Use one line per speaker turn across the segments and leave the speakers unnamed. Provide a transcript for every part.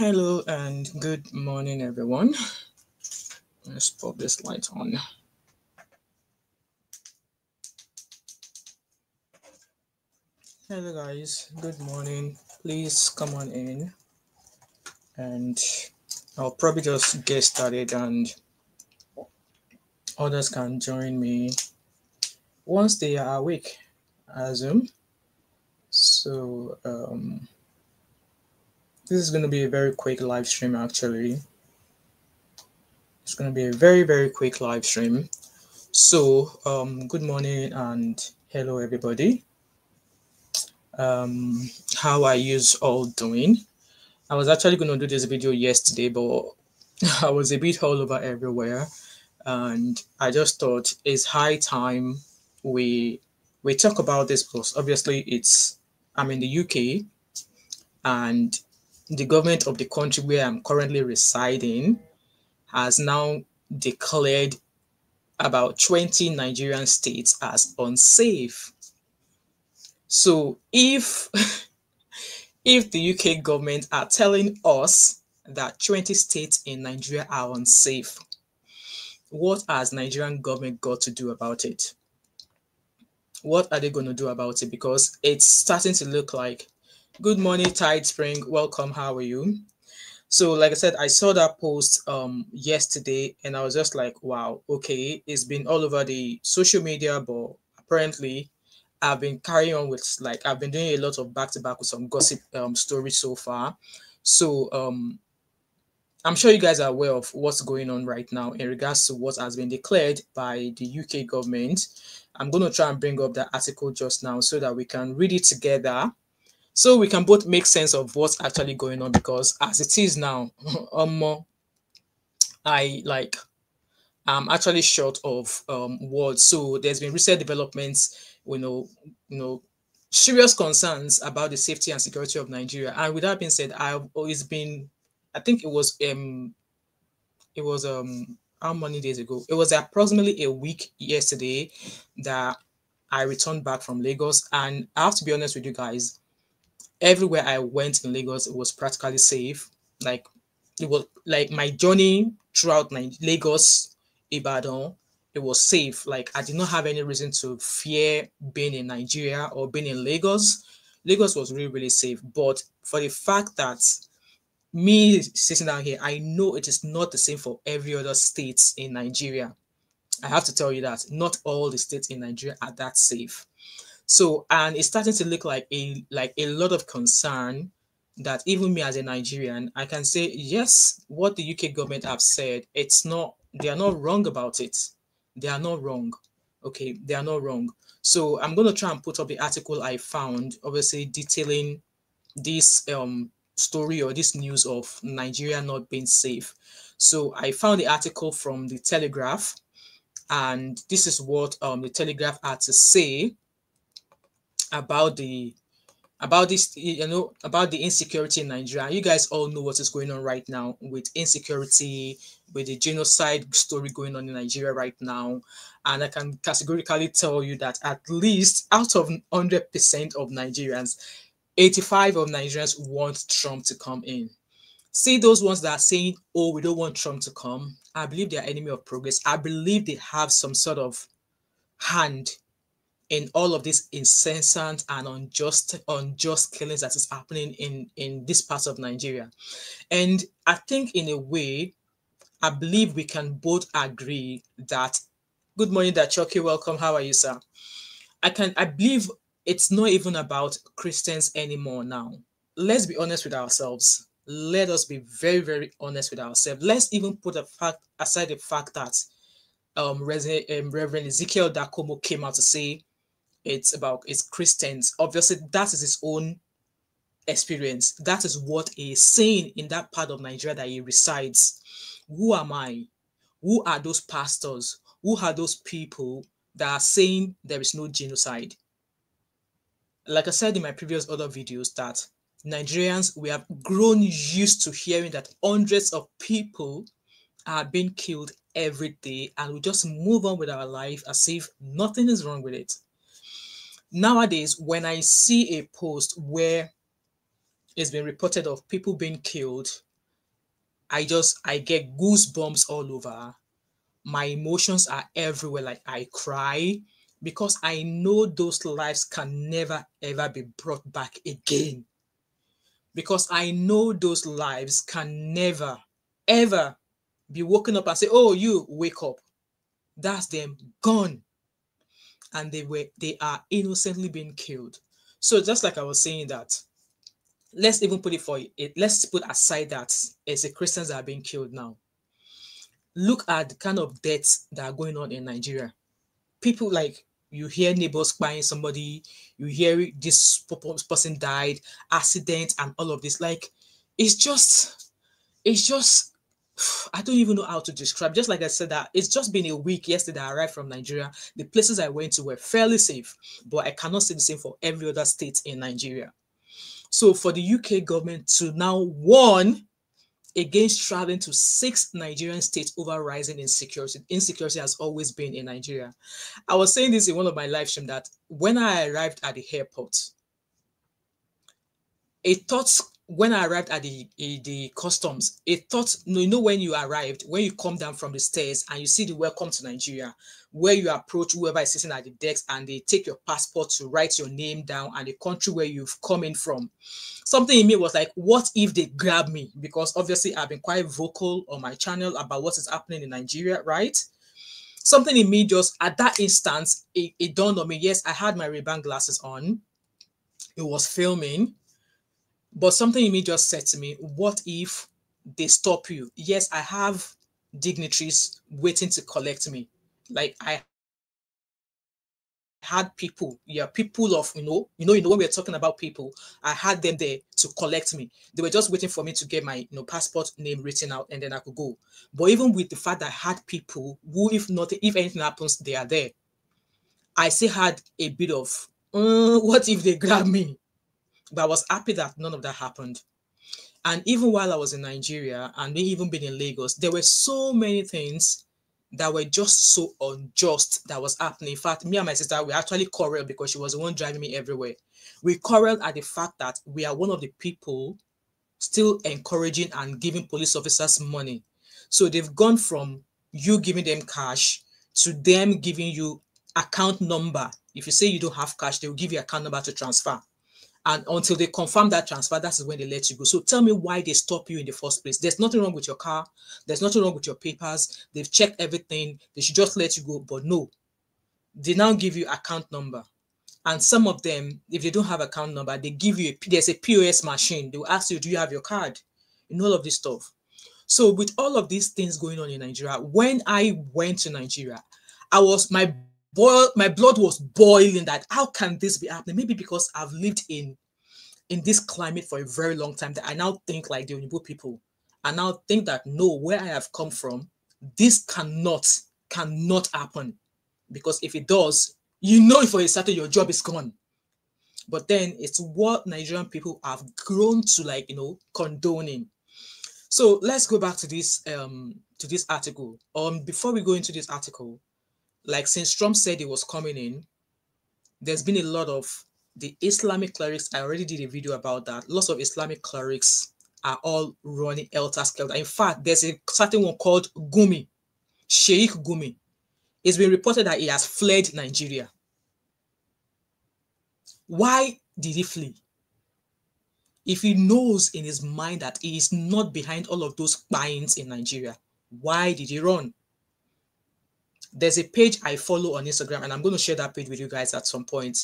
Hello and good morning, everyone. Let's pop this light on. Hello, guys. Good morning. Please come on in, and I'll probably just get started, and others can join me once they are awake, I assume. So, this is going to be a very quick live stream, actually. It's going to be a very quick live stream. So, good morning and hello, everybody. How are you all doing? I was actually going to do this video yesterday, but I was a bit all over everywhere, and I just thought it's high time we talk about this, because obviously I'm in the UK, and the government of the country where I'm currently residing has now declared about 20 Nigerian states as unsafe. So if if the UK government are telling us that 20 states in Nigeria are unsafe, what has Nigerian government got to do about it? What are they going to do about it? Because it's starting to look like, good morning, Tide Spring, welcome, how are you? So like I said, I saw that post yesterday, and I was just like, wow, okay, it's been all over the social media, but apparently I've been carrying on with, like, I've been doing a lot of back to back with some gossip stories so far. So I'm sure you guys are aware of what's going on right now in regards to what has been declared by the UK government. I'm going to try and bring up that article just now so that we can read it together, so we can both make sense of what's actually going on. Because as it is now, I like I'm actually short of words. So there's been recent developments, you know, serious concerns about the safety and security of Nigeria. And with that being said, I've always been, I think it was how many days ago? It was approximately a week yesterday that I returned back from Lagos, and I have to be honest with you guys. Everywhere I went in Lagos, it was practically safe. Like, it was like my journey throughout Lagos, Ibadan, it was safe. Like, I did not have any reason to fear being in Nigeria or being in Lagos. Lagos was really safe. But for the fact that me sitting down here, I know it is not the same for every other state in Nigeria. I have to tell you that not all the states in Nigeria are that safe. So, and it's starting to look like a lot of concern that even me as a Nigerian, I can say yes, what the UK government have said, it's not, they are not wrong about it. They are not wrong. Okay, they are not wrong. So I'm going to try and put up the article I found, obviously detailing this story or this news of Nigeria not being safe. So I found the article from the Telegraph, and this is what the Telegraph had to say about this, about the insecurity in Nigeria. You guys all know what is going on right now with insecurity, with the genocide story going on in Nigeria right now. And I can categorically tell you that at least out of 100% of Nigerians, 85 of Nigerians want Trump to come in. See those ones that are saying, oh, we don't want Trump to come. I believe they are enemy of progress. I believe they have some sort of hand in all of this incessant and unjust killings that is happening in this part of Nigeria. And I think in a way, I believe we can both agree that, good morning, Dachoki, welcome. How are you, sir? I believe it's not even about Christians anymore now. Let's be honest with ourselves. Let us be very honest with ourselves. Let's even put aside the fact that Reverend Ezekiel Dakomo came out to say it's Christians. Obviously, that is his own experience. That is what he is saying in that part of Nigeria that he resides. Who am I? Who are those pastors? Who are those people that are saying there is no genocide? Like I said in my previous other videos, that Nigerians, we have grown used to hearing that hundreds of people are being killed every day, and we just move on with our life as if nothing is wrong with it. Nowadays, when I see a post where it's been reported of people being killed, I get goosebumps all over. My emotions are everywhere. Like I cry because I know those lives can never ever be brought back again. Because I know those lives can never ever be woken up and say, "Oh, you wake up." That's them gone, and they are innocently being killed. So just like I was saying that, let's even put it for it. Let's put aside that as a Christians are being killed now. Look at the kind of deaths that are going on in Nigeria. People like you hear neighbors buying somebody, you hear this person died, accident, and all of this. Like it's just I don't even know how to describe. Just like I said, that it's just been a week. Yesterday, I arrived from Nigeria. The places I went to were fairly safe, but I cannot say the same for every other state in Nigeria. So for the UK government to now warn against traveling to 6 Nigerian states over rising insecurity. Insecurity has always been in Nigeria. I was saying this in one of my live streams that when I arrived at the airport, it thought when I arrived at the customs, it thought, you know, when you arrived, when you come down from the stairs and you see the welcome to Nigeria, where you approach whoever is sitting at the desk and they take your passport to write your name down and the country where you've come in from. Something in me was like, what if they grab me? Because obviously I've been quite vocal on my channel about what is happening in Nigeria, right? Something in me just at that instance, it dawned on me. Yes, I had my Ray-Ban glasses on. It was filming. But something in me just said to me, what if they stop you? Yes, I have dignitaries waiting to collect me. Like I had people, yeah, people of, when we're talking about people, I had them there to collect me. They were just waiting for me to get my, passport name written out and then I could go. But even with the fact that I had people who, if anything happens, they are there, I still had a bit of, what if they grab me? But I was happy that none of that happened. And even while I was in Nigeria and me even being in Lagos, there were so many things that were just so unjust that was happening. In fact, me and my sister, we actually quarreled because she was the one driving me everywhere. We quarreled at the fact that we are one of the people still encouraging and giving police officers money. So they've gone from you giving them cash to them giving you account number. If you say you don't have cash, they'll give you account number to transfer. And until they confirm that transfer, that's when they let you go. So tell me why they stop you in the first place. There's nothing wrong with your car. There's nothing wrong with your papers. They've checked everything. They should just let you go. But no, they now give you account number. And some of them, if they don't have account number, they give you, there's a POS machine. They will ask you, do you have your card? And all of this stuff. So with all of these things going on in Nigeria, when I went to Nigeria, my blood was boiling that how can this be happening? Maybe because I've lived in this climate for a very long time that I now think like the Oyibo people. I now think that no, where I have come from, this cannot happen. Because if it does, for a certain your job is gone. But then it's what Nigerian people have grown to condoning. So let's go back to this article. Before we go into this article, like since Trump said he was coming in, there's been a lot of the Islamic clerics. I already did a video about that. Lots of Islamic clerics are all running helter-skelter. In fact, there's a certain one called Gumi, Sheikh Gumi. It's been reported that he has fled Nigeria. Why did he flee? If he knows in his mind that he is not behind all of those buyings in Nigeria, why did he run? There's a page I follow on Instagram, and I'm going to share that page with you guys at some point.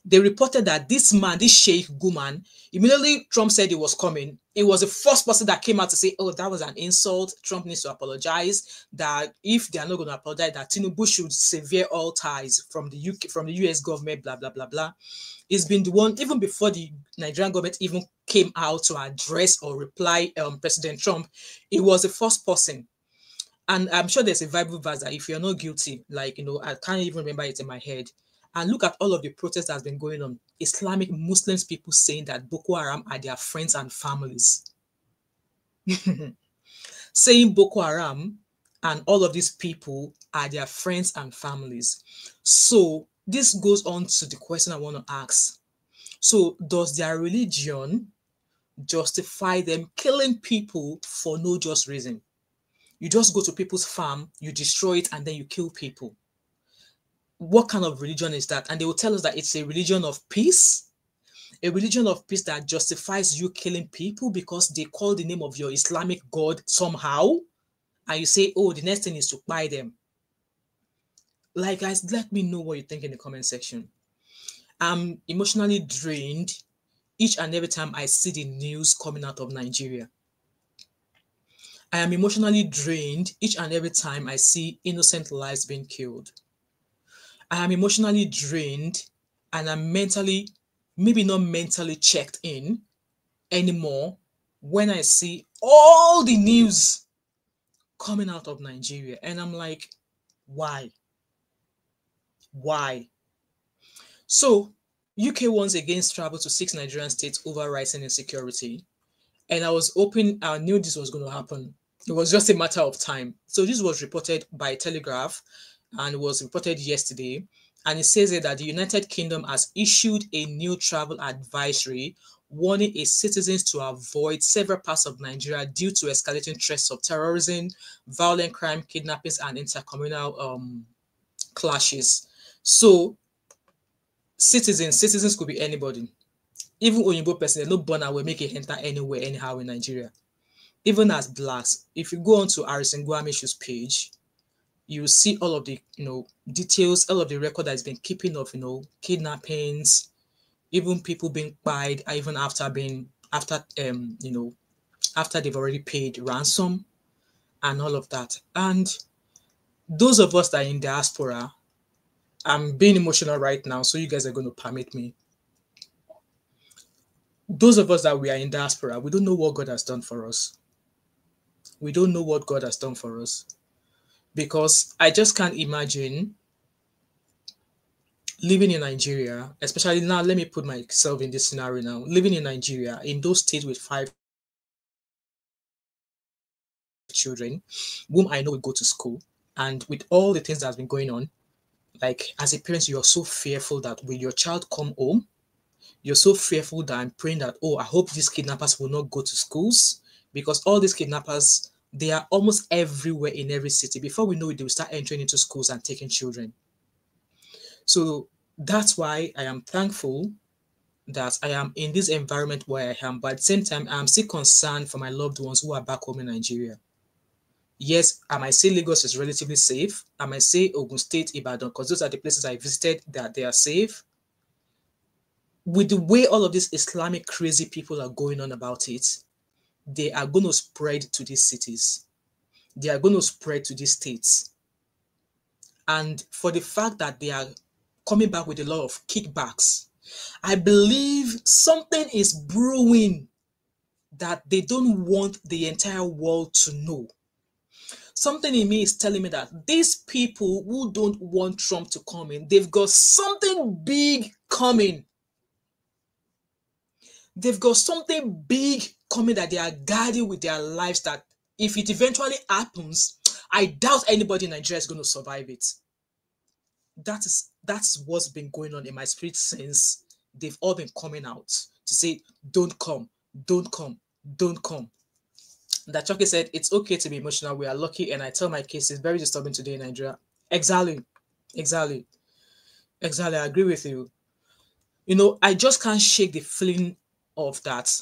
They reported that this man, this Sheikh Guman, immediately Trump said he was coming. It was the first person that came out to say, oh, that was an insult. Trump needs to apologize. That if they are not going to apologize, that Tinubu should sever all ties from the UK, from the US government, blah, blah, blah, blah. He's been the one, even before the Nigerian government even came out to address or reply President Trump, he was the first person. And I'm sure there's a Bible verse that if you're not guilty, I can't even remember it in my head. And look at all of the protests that's been going on. Islamic Muslims, people saying that Boko Haram are their friends and families. Saying Boko Haram and all of these people are their friends and families. So this goes on to the question I want to ask. So does their religion, justify them killing people for no just reason. You just go to people's farm, you destroy it, and then you kill people. What kind of religion is that? And they will tell us that it's a religion of peace, a religion of peace that justifies you killing people because they call the name of your Islamic God somehow, and you say, oh, the next thing is to buy them. Like, guys, let me know what you think in the comment section. I'm emotionally drained each and every time I see the news coming out of Nigeria. I am emotionally drained each and every time I see innocent lives being killed. I am emotionally drained and I'm mentally, maybe not mentally checked in anymore when I see all the news coming out of Nigeria. And I'm like, why? Why? So, UK once again traveled to 6 Nigerian states over rising insecurity. And I knew this was going to happen. It was just a matter of time. So this was reported by Telegraph and was reported yesterday. And it says that the United Kingdom has issued a new travel advisory warning its citizens to avoid several parts of Nigeria due to escalating threats of terrorism, violent crime, kidnappings, and intercommunal clashes. So citizens could be anybody. Even Oyinbo person, no born will make it enter anywhere, anyhow in Nigeria. Even as blacks, if you go onto Harrison Guamishu's page, you see all of the details, all of the record that's been keeping of kidnappings, even people being pied, even after they've already paid ransom and all of that. And those of us that are in diaspora, I'm being emotional right now, so you guys are going to permit me. Those of us that we are in diaspora, we don't know what God has done for us. We don't know what God has done for us. Because I just can't imagine living in Nigeria, especially now, let me put myself in this scenario now, living in Nigeria, in those states with 5 children, whom I know will go to school, and with all the things that has been going on, like as a parent, you're so fearful that when your child come home, you're so fearful that I'm praying that, oh, I hope these kidnappers will not go to schools, because all these kidnappers, they are almost everywhere in every city. Before we know it, they will start entering into schools and taking children. So that's why I am thankful that I am in this environment where I am. But at the same time, I'm still concerned for my loved ones who are back home in Nigeria. Yes, I might say Lagos is relatively safe. I might say Ogun State, Ibadan, because those are the places I visited that they are safe. With the way all of these Islamic crazy people are going on about it, they are going to spread to these cities. They are going to spread to these states. And for the fact that they are coming back with a lot of kickbacks, I believe something is brewing that they don't want the entire world to know. Something in me is telling me that these people who don't want Trump to come in, they've got something big coming. They've got something big coming that they are guarding with their lives, that if it eventually happens, I doubt anybody in Nigeria is going to survive it. That's what's been going on in my spirit since they've all been coming out to say, don't come, don't come, don't come. That Chucky said, it's okay to be emotional. We are lucky. And I tell my kids, it's very disturbing today in Nigeria. Exactly. I agree with you. I just can't shake the feeling of that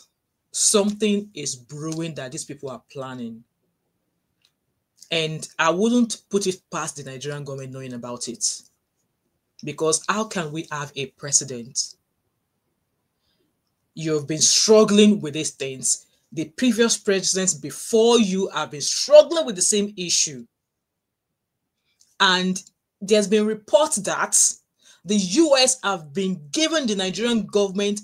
something is brewing that these people are planning. And I wouldn't put it past the Nigerian government knowing about it. Because how can we have a president? You've been struggling with these things. The previous presidents before you have been struggling with the same issue. And there's been reports that the US have been giving the Nigerian government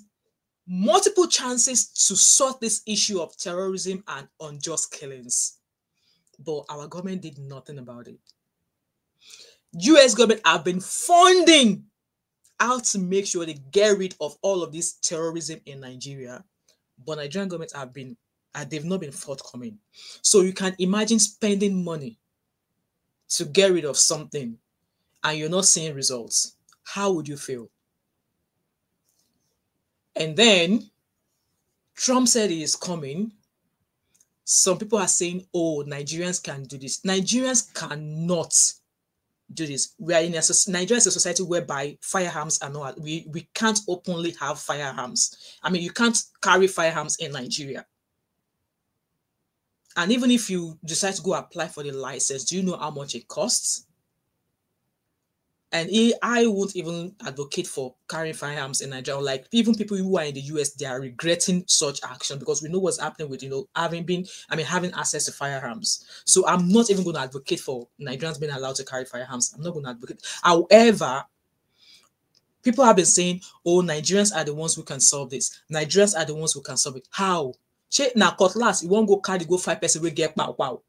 multiple chances to sort this issue of terrorism and unjust killings. But our government did nothing about it. US government have been funding how to make sure they get rid of all of this terrorism in Nigeria. But Nigerian government they've not been forthcoming. So you can imagine spending money to get rid of something and you're not seeing results. How would you feel? And then Trump said he is coming. Some people are saying, oh, Nigerians can do this. Nigerians cannot do this. We are in Nigeria is a society whereby firearms are not, we can't openly have firearms. I mean, you can't carry firearms in Nigeria. And even if you decide to go apply for the license, do you know how much it costs? And I won't even advocate for carrying firearms in Nigeria. Like, even people who are in the US, they are regretting such action because we know what's happening with, having access to firearms. So I'm not even going to advocate for Nigerians being allowed to carry firearms. I'm not going to advocate. However, people have been saying, oh, Nigerians are the ones who can solve this. Nigerians are the ones who can solve it. How? Now, cutlass, you won't go carry, go 5 person, we get wow.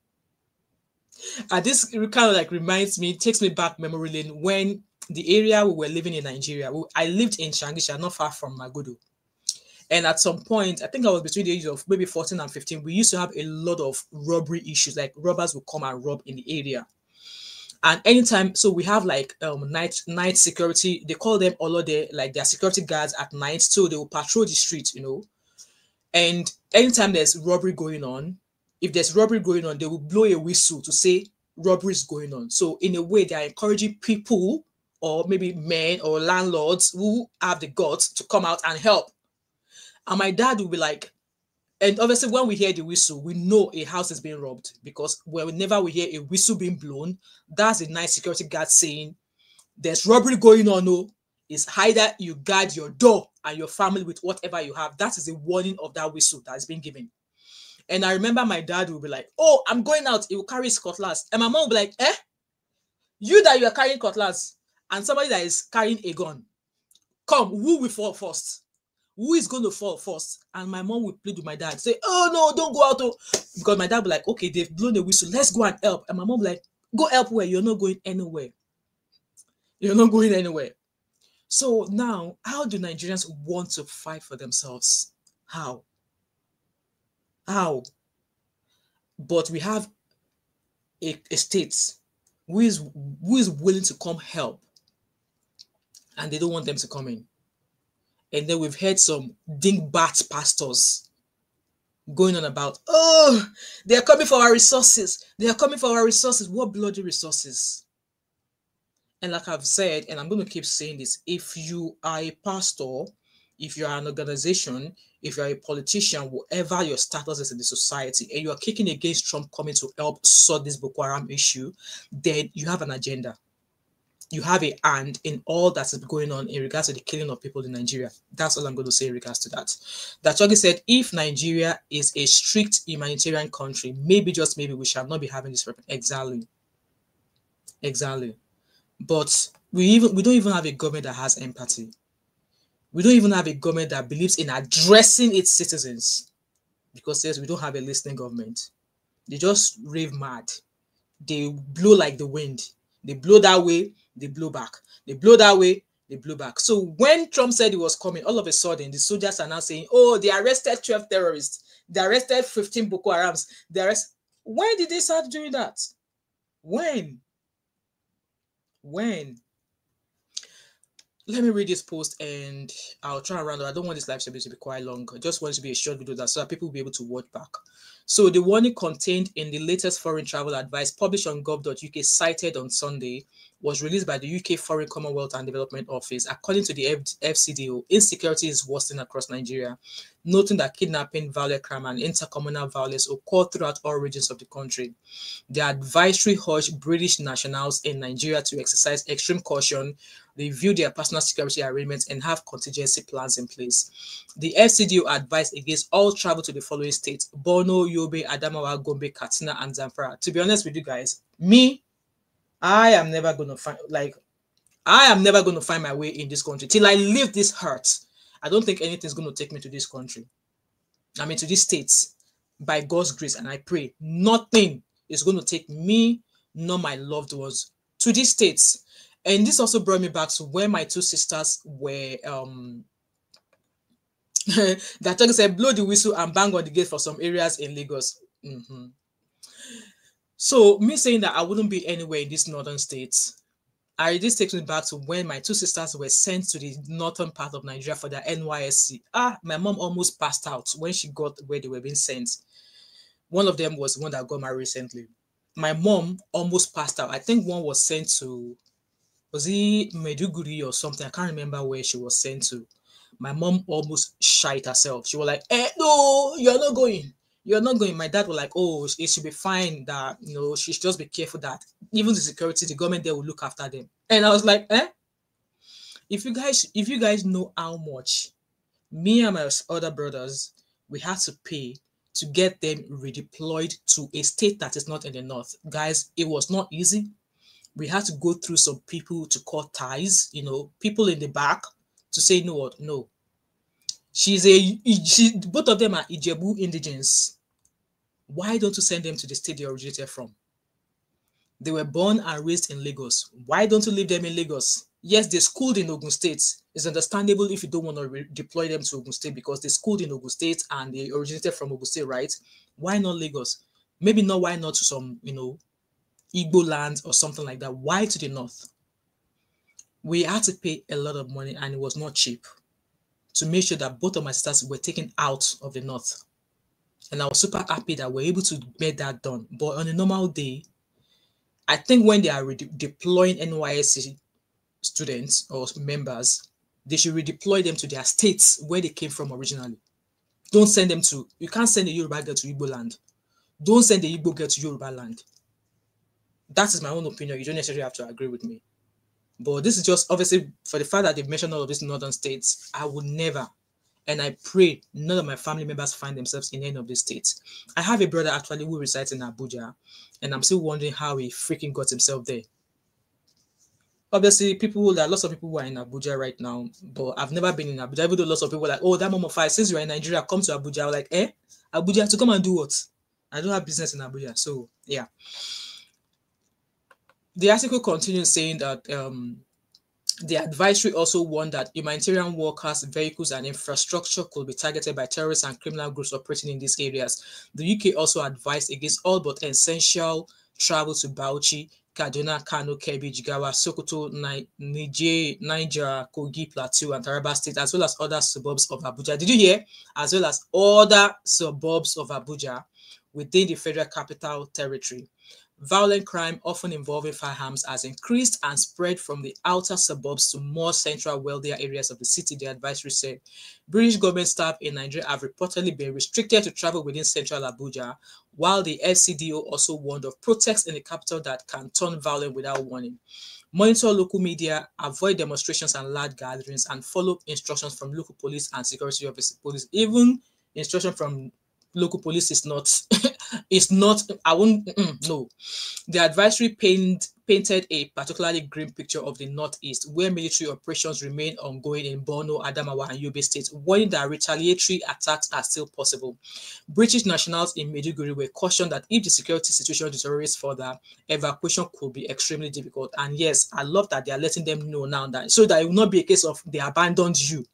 And this kind of like reminds me, takes me back memory lane when the area we were living in Nigeria. I lived in Shangisha, not far from Magodo. And at some point, I think I was between the ages of maybe 14 and 15, we used to have a lot of robbery issues. Like, robbers would come and rob in the area. And anytime, so we have like night security. They call them Olode, like their security guards at night. So they will patrol the street, And anytime there's robbery going on, if there's robbery going on, they will blow a whistle to say robbery is going on. So in a way, they are encouraging people or maybe men or landlords who have the guts to come out and help. And my dad will be like, and obviously when we hear the whistle, we know a house is being robbed, because whenever we hear a whistle being blown, that's a nice security guard saying there's robbery going on. No, it's either you guard your door and your family with whatever you have. That is a warning of that whistle that is being given. And I remember my dad will be like, oh, I'm going out. He will carry his cutlass. And my mom will be like, you that you are carrying cutlass and somebody that is carrying a gun, come, who will fall first? Who is going to fall first? And my mom would plead with my dad, say, oh, no, don't go out. Because my dad would be like, okay, they've blown the whistle. Let's go and help. And my mom would be like, go help where? You're not going anywhere. You're not going anywhere. So now, how do Nigerians want to fight for themselves? How? But we have a state who is willing to come help, and they don't want them to come in. And then we've heard some dingbat pastors going on about, oh, they're coming for our resources. They are coming for our resources. What bloody resources? And like I've said, and I'm going to keep saying this, if you are a pastor, if you are an organization, if you're a politician, whatever your status is in the society, and you are kicking against Trump coming to help sort this Boko Haram issue, then you have an agenda. You have a hand in all that is going on in regards to the killing of people in Nigeria. That's all I'm going to say in regards to that. Dachogi said, if Nigeria is a strict humanitarian country, maybe, just maybe, we shall not be having this problem. Exactly. But we don't even have a government that has empathy. We don't even have a government that believes in addressing its citizens, because yes, we don't have a listening government. They just rave mad. They blow like the wind. They blow that way, they blow back. They blow that way, they blow back. So when Trump said he was coming, all of a sudden, the soldiers are now saying, oh, they arrested 12 terrorists. They arrested 15 Boko Harams. When did they start doing that? When? Let me read this post and I'll try and round up. I don't want this live stream to be quite long. I just want it to be a short video so that people will be able to watch back. So the warning contained in the latest foreign travel advice published on gov.uk, cited on Sunday, was released by the UK Foreign Commonwealth and Development Office. According to the FCDO, insecurity is worsening across Nigeria, noting that kidnapping, violent crime, and intercommunal violence occur throughout all regions of the country. The advisory urged British nationals in Nigeria to exercise extreme caution, review their personal security arrangements, and have contingency plans in place. The FCDO advised against all travel to the following states: Borno, Yobe, Adamawa, Gombe, Katsina, and Zamfara. To be honest with you guys, I am never going to find my way in this country till I leave this hurt. I don't think anything's going to take me to this country. To these states, by God's grace, and I pray nothing is going to take me nor my loved ones to these states. And this also brought me back to where my two sisters were. That said, blow the whistle and bang on the gate for some areas in Lagos. So me saying that I wouldn't be anywhere in these northern states, This takes me back to when my two sisters were sent to the northern part of Nigeria for their NYSC. My mom almost passed out when she got where they were being sent. One of them was the one that got married recently. My mom almost passed out. I think one was sent to, was it Meduguri or something? I can't remember where she was sent to. My mom almost shite herself. She was like, no, you're not going. You're not going. My dad was like, oh, it should be fine that, she should just be careful that even the security, the government there will look after them. And I was like, if you guys know how much me and my other brothers, we had to pay to get them redeployed to a state that is not in the north. Guys, it was not easy. We had to go through some people to cut ties, people in the back to say, no. Both of them are Ijebu indigens. Why don't you send them to the state they originated from? They were born and raised in Lagos. Why don't you leave them in Lagos? Yes, they schooled in Ogun State. It's understandable if you don't want to deploy them to Ogun State because they schooled in Ogun State and they originated from Ogun State, right? Why not Lagos? Maybe not why not to some, Igbo land or something like that. Why to the north? We had to pay a lot of money and it was not cheap to make sure that both of my sisters were taken out of the north. And I was super happy that we're able to get that done. But on a normal day, I think when they are deploying NYSC students or members, they should redeploy them to their states where they came from originally. Don't send them to, you can't send a Yoruba girl to Igbo land. Don't send the Igbo girl to Yoruba land. That is my own opinion. You don't necessarily have to agree with me. But this is just obviously for the fact that they've mentioned all of these northern states, I would never, and I pray none of my family members find themselves in any of these states. I have a brother actually who resides in Abuja, and I'm still wondering how he freaking got himself there. Obviously, there are lots of people who are in Abuja right now, but I've never been in Abuja, even though lots of people are like, oh, that Momo 5, since you're in Nigeria, come to Abuja. I'm like, Abuja to come and do what? I don't have business in Abuja. So, yeah. The article continues saying that the advisory also warned that humanitarian workers, vehicles, and infrastructure could be targeted by terrorists and criminal groups operating in these areas. The UK also advised against all but essential travel to Bauchi, Kaduna, Kano, Kebbi, Jigawa, Sokoto, Niger, Kogi, Plateau, and Taraba State, as well as other suburbs of Abuja. Did you hear? As well as other suburbs of Abuja within the Federal Capital Territory. Violent crime, often involving firearms, has increased and spread from the outer suburbs to more central, wealthier areas of the city, the advisory said. British government staff in Nigeria have reportedly been restricted to travel within central Abuja, while the FCDO also warned of protests in the capital that can turn violent without warning. Monitor local media, avoid demonstrations and large gatherings, and follow instructions from local police and security officers. Police, even instruction from local police is not no. The advisory painted a particularly grim picture of the northeast, where military operations remain ongoing in Borno, Adamawa, and Yobe states, warning that retaliatory attacks are still possible. British nationals in Maiduguri were cautioned that if the security situation deteriorates further, evacuation could be extremely difficult. And yes, I love that they are letting them know now that so that it will not be a case of they abandoned you.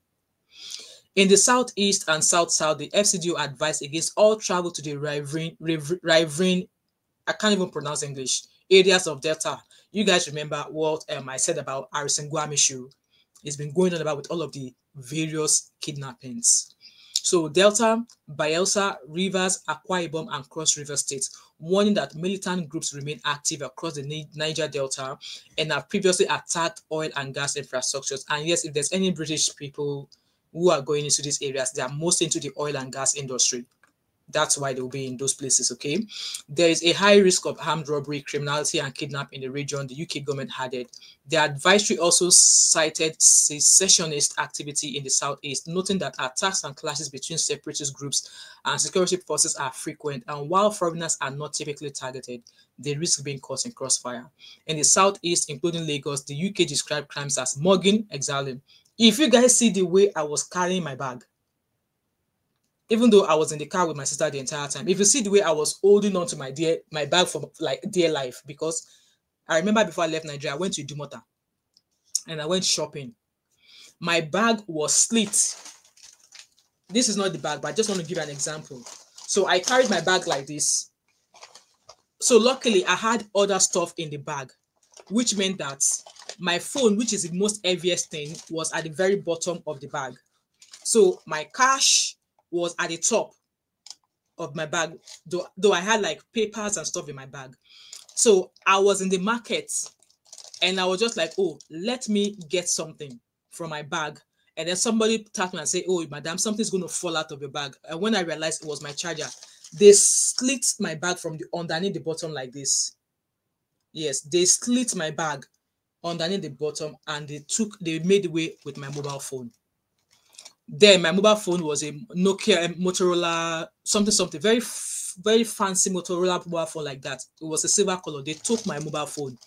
In the southeast and south-south, the FCDO advised against all travel to the riverine, I can't even pronounce English, areas of Delta. You guys remember what I said about Harrison Guamishu. It's been going on about with all of the various kidnappings. So Delta, Bayelsa, Rivers, Akwa Ibom, and Cross River states, warning that militant groups remain active across the Niger Delta and have previously attacked oil and gas infrastructures. And yes, if there's any British people who are going into these areas, they are mostly into the oil and gas industry. That's why they'll be in those places, okay? There is a high risk of armed robbery, criminality, and kidnapping in the region, the UK government added. The advisory also cited secessionist activity in the southeast, noting that attacks and clashes between separatist groups and security forces are frequent, and while foreigners are not typically targeted, they risk being caught in crossfire. In the southeast, including Lagos, the UK described crimes as mugging, exiling. If you guys see the way I was carrying my bag, even though I was in the car with my sister the entire time, if you see the way I was holding on to my bag for like dear life, because I remember before I left Nigeria, I went to Idumota and I went shopping. My bag was slit. This is not the bag, but I just want to give you an example. So I carried my bag like this. So luckily I had other stuff in the bag, which meant that my phone, which is the most heaviest thing, was at the very bottom of the bag. So my cash was at the top of my bag, though I had like papers and stuff in my bag. So I was in the market and I was just like, oh, let me get something from my bag. And then somebody tapped me and said, oh, madam, something's going to fall out of your bag. And when I realized it was my charger, they slit my bag from the underneath the bottom like this. Yes, they slit my bag underneath the bottom and they made away with my mobile phone. Then my mobile phone was a Nokia Motorola something very fancy Motorola mobile phone like that. It was a silver color. They took my mobile phone.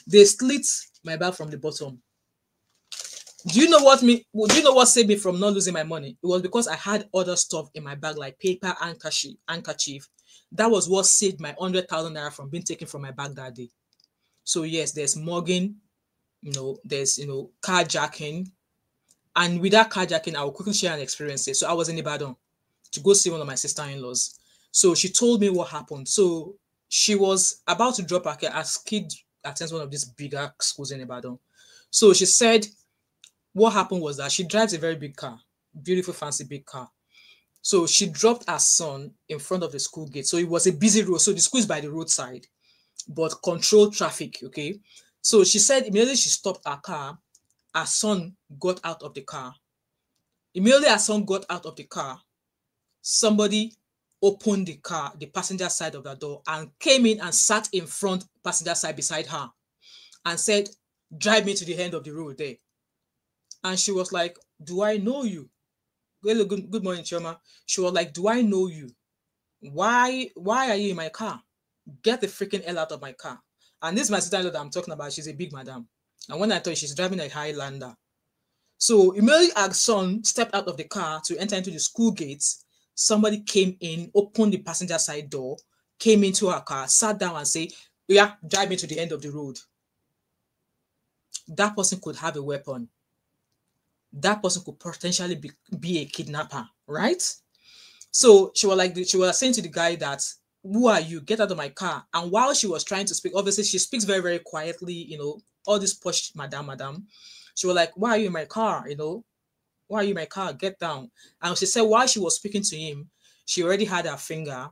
They split my bag from the bottom. Do you know what saved me from not losing my money? It was because I had other stuff in my bag like paper, handkerchief. That was what saved my 100,000 naira from being taken from my bag that day. So yes, there's mugging, there's carjacking. And with that carjacking, I will quickly share an experience here. So I was in Ibadan to go see one of my sister-in-laws. So she told me what happened. So she was about to drop her kid, as kid attends one of these bigger schools in Ibadan. So she said what happened was that she drives a very big car, beautiful, fancy, big car. So she dropped her son in front of the school gate. So it was a busy road. So the school is by the roadside, but controlled traffic, okay? So she said immediately she stopped her car, her son got out of the car. Immediately her son got out of the car, somebody opened the car, the passenger side of the door, and came in and sat in front passenger side beside her and said, drive me to the end of the road there. And she was like, do I know you? Good morning, Chioma. She was like, do I know you? Why are you in my car? Get the freaking hell out of my car. And this is my sister-in-law that I'm talking about. She's a big madam. And when I told you, she's driving a Highlander. So immediately our son stepped out of the car to enter into the school gates. Somebody came in, opened the passenger side door, came into her car, sat down and said, yeah, drive me to the end of the road. That person could have a weapon. That person could potentially be a kidnapper, right? So she was saying to the guy that, who are you? Get out of my car. And while she was trying to speak, obviously she speaks very, very quietly, all this posh madam. She was like, why are you in my car? Why are you in my car? Get down. And she said while she was speaking to him, she already had her finger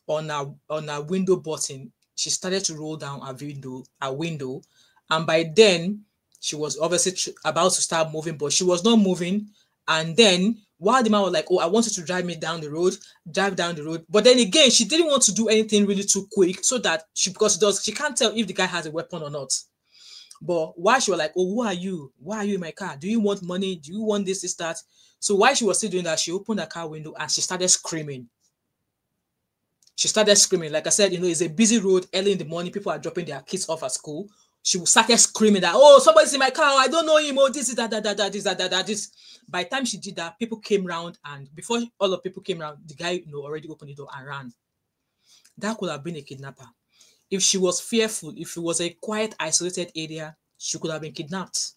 on her window button. She started to roll down her window. And by then, she was obviously about to start moving, but she was not moving. And then while the man was like, oh, I want you to drive me down the road, drive down the road. But then again, she didn't want to do anything really too quick so that she can't tell if the guy has a weapon or not. But while she was like, oh, who are you? Why are you in my car? Do you want money? Do you want this, that? So while she was still doing that, she opened the car window and she started screaming. She started screaming. Like I said, it's a busy road early in the morning. People are dropping their kids off at school. She started screaming that, oh, somebody's in my car. I don't know him. Oh, this is this. By the time she did that, people came around. And before all the people came around, the guy already opened the door and ran. That could have been a kidnapper. If she was fearful, if it was a quiet, isolated area, she could have been kidnapped.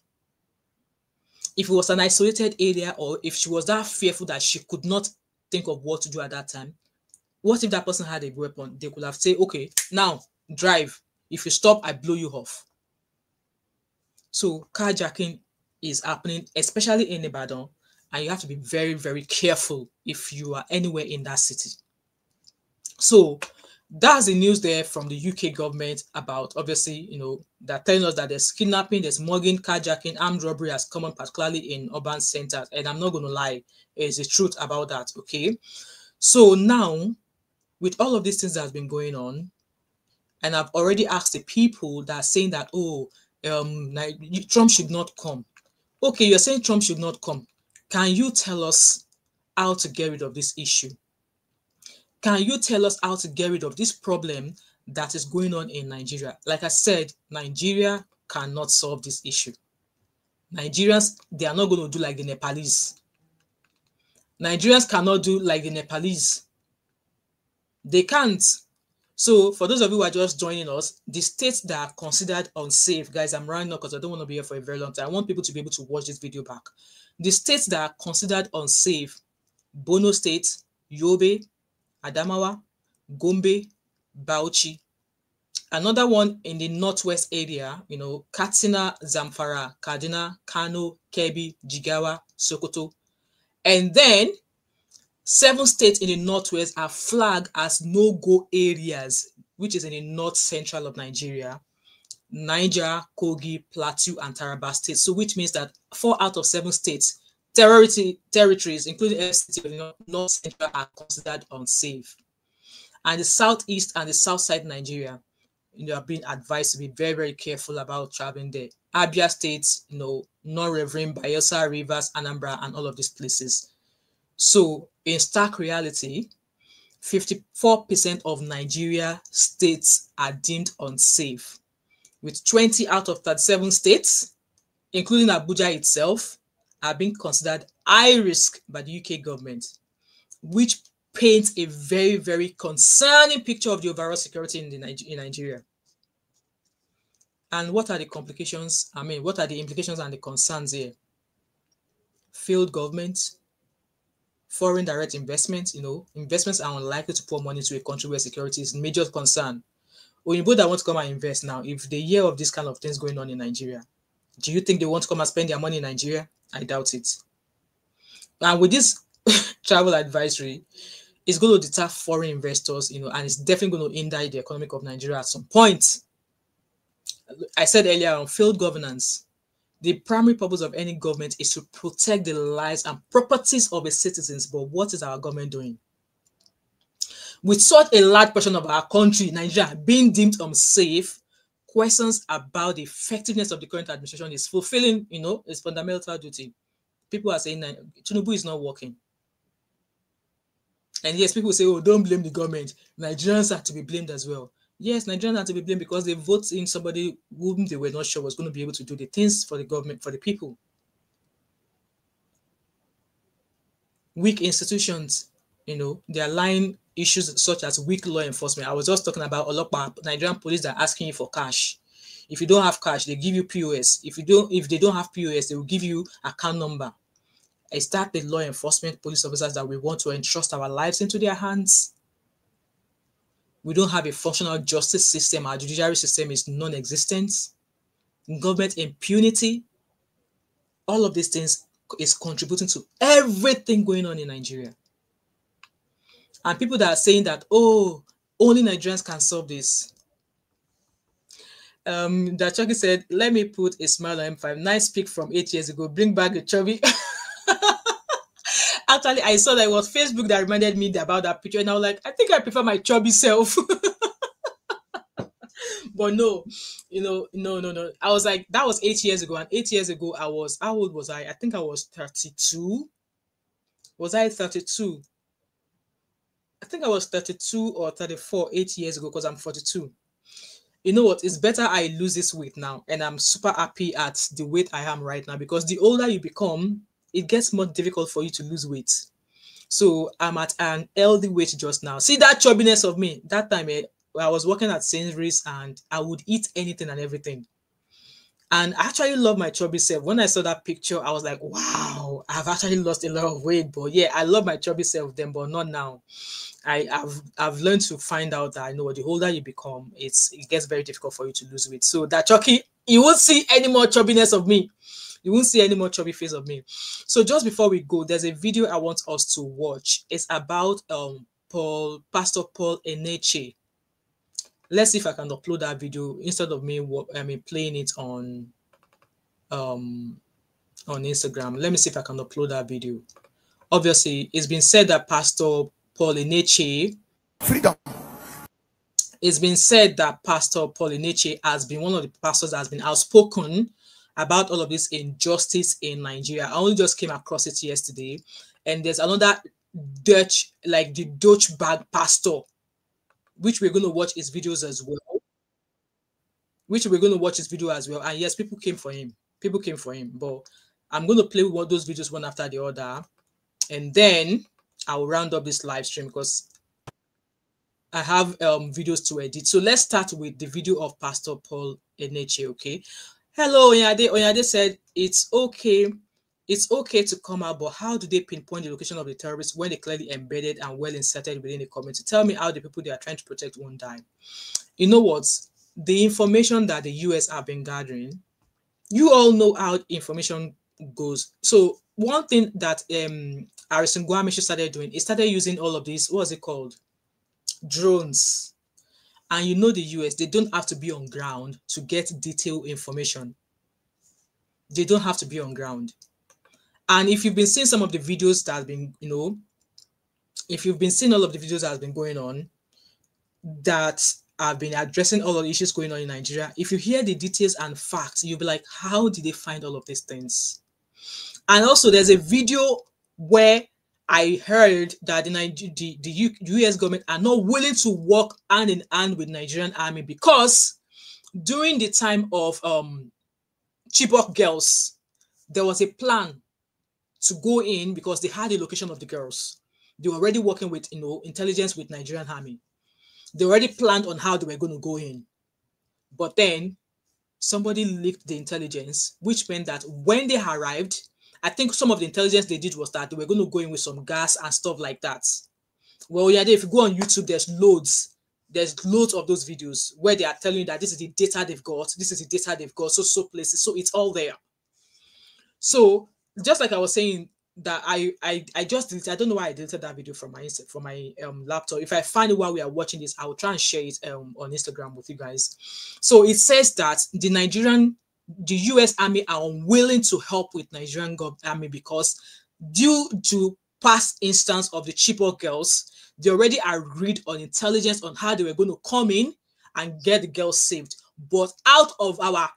If it was an isolated area, or if she was that fearful that she could not think of what to do at that time, what if that person had a weapon? They could have said, okay, now drive. If you stop, I blow you off. So carjacking is happening, especially in Ibadan, and you have to be very, very careful if you are anywhere in that city. So that's the news there from the UK government about, obviously, they're telling us that there's kidnapping, there's mugging, carjacking, armed robbery as common, particularly in urban centers. And I'm not going to lie, it's the truth about that, okay? So now, with all of these things that have been going on, and I've already asked the people that are saying that, oh, Trump should not come. Okay, you're saying Trump should not come. Can you tell us how to get rid of this issue? Can you tell us how to get rid of this problem that is going on in Nigeria? Like I said, Nigeria cannot solve this issue. Nigerians, they are not going to do like the Nepalese. Nigerians cannot do like the Nepalese. They can't. So for those of you who are just joining us, the states that are considered unsafe, guys, I'm running up because I don't want to be here for a very long time. I want people to be able to watch this video back. The states that are considered unsafe: Borno State, Yobe, Adamawa, Gombe, Bauchi, Another one in the northwest area, you know, Katsina, Zamfara, Kaduna, Kano, Kebbi, Jigawa, Sokoto. And then 7 states in the northwest are flagged as no-go areas, which is in the north central of Nigeria. Niger, Kogi, Plateau, and Taraba states. So which means that 4 out of 7 states, territories, including FCDO, North Central, are considered unsafe. And the southeast and the south side Nigeria, you know, are being advised to be very, very careful about traveling there. Abia states, you know, Non-Reverend, Bayelsa, Rivers, Anambra, and all of these places. So in stark reality, 54% of Nigeria states are deemed unsafe, with 20 out of 37 states, including Abuja itself, are being considered high risk by the UK government, which paints a very, very concerning picture of the overall security in Nigeria. And what are the complications? I mean, what are the implications and the concerns here? Failed government, foreign direct investments, you know, investments are unlikely to pour money to a country where security is a major concern. Oyinbo that want to come and invest now, if they hear of this kind of things going on in Nigeria, do you think they want to come and spend their money in Nigeria? I doubt it. And with this travel advisory, it's going to deter foreign investors, you know, and it's definitely going to hinder the economic of Nigeria at some point. I said earlier on failed governance. The primary purpose of any government is to protect the lives and properties of its citizens. But what is our government doing? With such a large portion of our country, Nigeria, being deemed unsafe, questions about the effectiveness of the current administration is fulfilling, you know, its fundamental duty. People are saying that Tinubu is not working. And yes, people say, oh, don't blame the government. Nigerians are to be blamed as well. Yes, Nigerians are to be blamed because they vote in somebody whom they were not sure was going to be able to do the things for the government, for the people. Weak institutions, you know, they are lying issues such as weak law enforcement. I was just talking about Olokpa, Nigerian police that are asking you for cash. If you don't have cash, they give you POS. If they don't have POS, they will give you account number. I start with law enforcement police officers that we want to entrust our lives into their hands. We don't have a functional justice system. Our judiciary system is non-existent. Government impunity. All of these things is contributing to everything going on in Nigeria. And people that are saying that, oh, only Nigerians can solve this. That Chucky said, let me put a smile on M5. Nice pic from 8 years ago. Bring back the chubby. Actually, I saw that it was Facebook that reminded me about that picture, and I was like, I think I prefer my chubby self. But no, you know, no. I was like, that was 8 years ago, and 8 years ago, I was, how old was I? I think I was 32. Was I 32? I think I was 32 or 34 8 years ago because I'm 42. You know what? It's better I lose this weight now, and I'm super happy at the weight I am right now because the older you become, it gets more difficult for you to lose weight. So I'm at an healthy weight just now. See that chubbiness of me? That time I was working at Sainsbury's and I would eat anything and everything. And I actually love my chubby self. When I saw that picture, I was like, wow, I've actually lost a lot of weight. But yeah, I love my chubby self then, but not now. I've learned to find out that I know the older you become, it gets very difficult for you to lose weight. So that Chucky, you won't see any more chubbiness of me. You won't see any more chubby face of me. So just before we go, there's a video I want us to watch. It's about Pastor Paul Eneche. Let's see if I can upload that video instead of me playing it on Instagram. Let me see if I can upload that video. Obviously, it's been said that Pastor Paul Eneche,
freedom.
It's been said that Pastor Paul Eneche has been one of the pastors that has been outspoken about all of this injustice in Nigeria. I only just came across it yesterday. And there's another Dutch, like the Dutch bag pastor, which we're going to watch his videos as well. And yes, people came for him. But I'm going to play one those videos one after the other. And then I'll round up this live stream because I have videos to edit. So let's start with the video of Pastor Paul Eneche, okay? Hello, Oyade. Oyade said, it's okay to come out, but how do they pinpoint the location of the terrorists when they're clearly embedded and well inserted within the community? Tell me how the people they are trying to protect won't die. You know what? the information that the US have been gathering, you all know how information goes. So one thing that Harrison Guamishi started doing, he started using all of these, what was it called? Drones. And you know the US, they don't have to be on ground to get detailed information. They don't have to be on ground. And if you've been seeing some of the videos that have been, if you've been seeing all of the videos that have been going on, that have been addressing all of the issues going on in Nigeria, if you hear the details and facts, you'll be like, how did they find all of these things? And also, there's a video where I heard that the US government are not willing to work hand in hand with Nigerian army because during the time of Chibok girls, there was a plan to go in because they had the location of the girls. They were already working with intelligence with Nigerian army. They already planned on how they were going to go in. But then somebody leaked the intelligence, which meant that when they arrived, I think some of the intelligence they did was that they were going to go in with some gas and stuff like that. Well, yeah, if you go on YouTube, there's loads of those videos where they are telling you that this is the data they've got, this is the data they've got, so places, so it's all there. So just like I was saying, that I just deleted, I don't know why I deleted that video from my laptop. If I find it while we are watching this, I will try and share it on Instagram with you guys. So it says that the US army are unwilling to help with Nigerian army because due to past instance of the Chibok girls, they already agreed on intelligence on how they were going to come in and get the girls saved. But out of our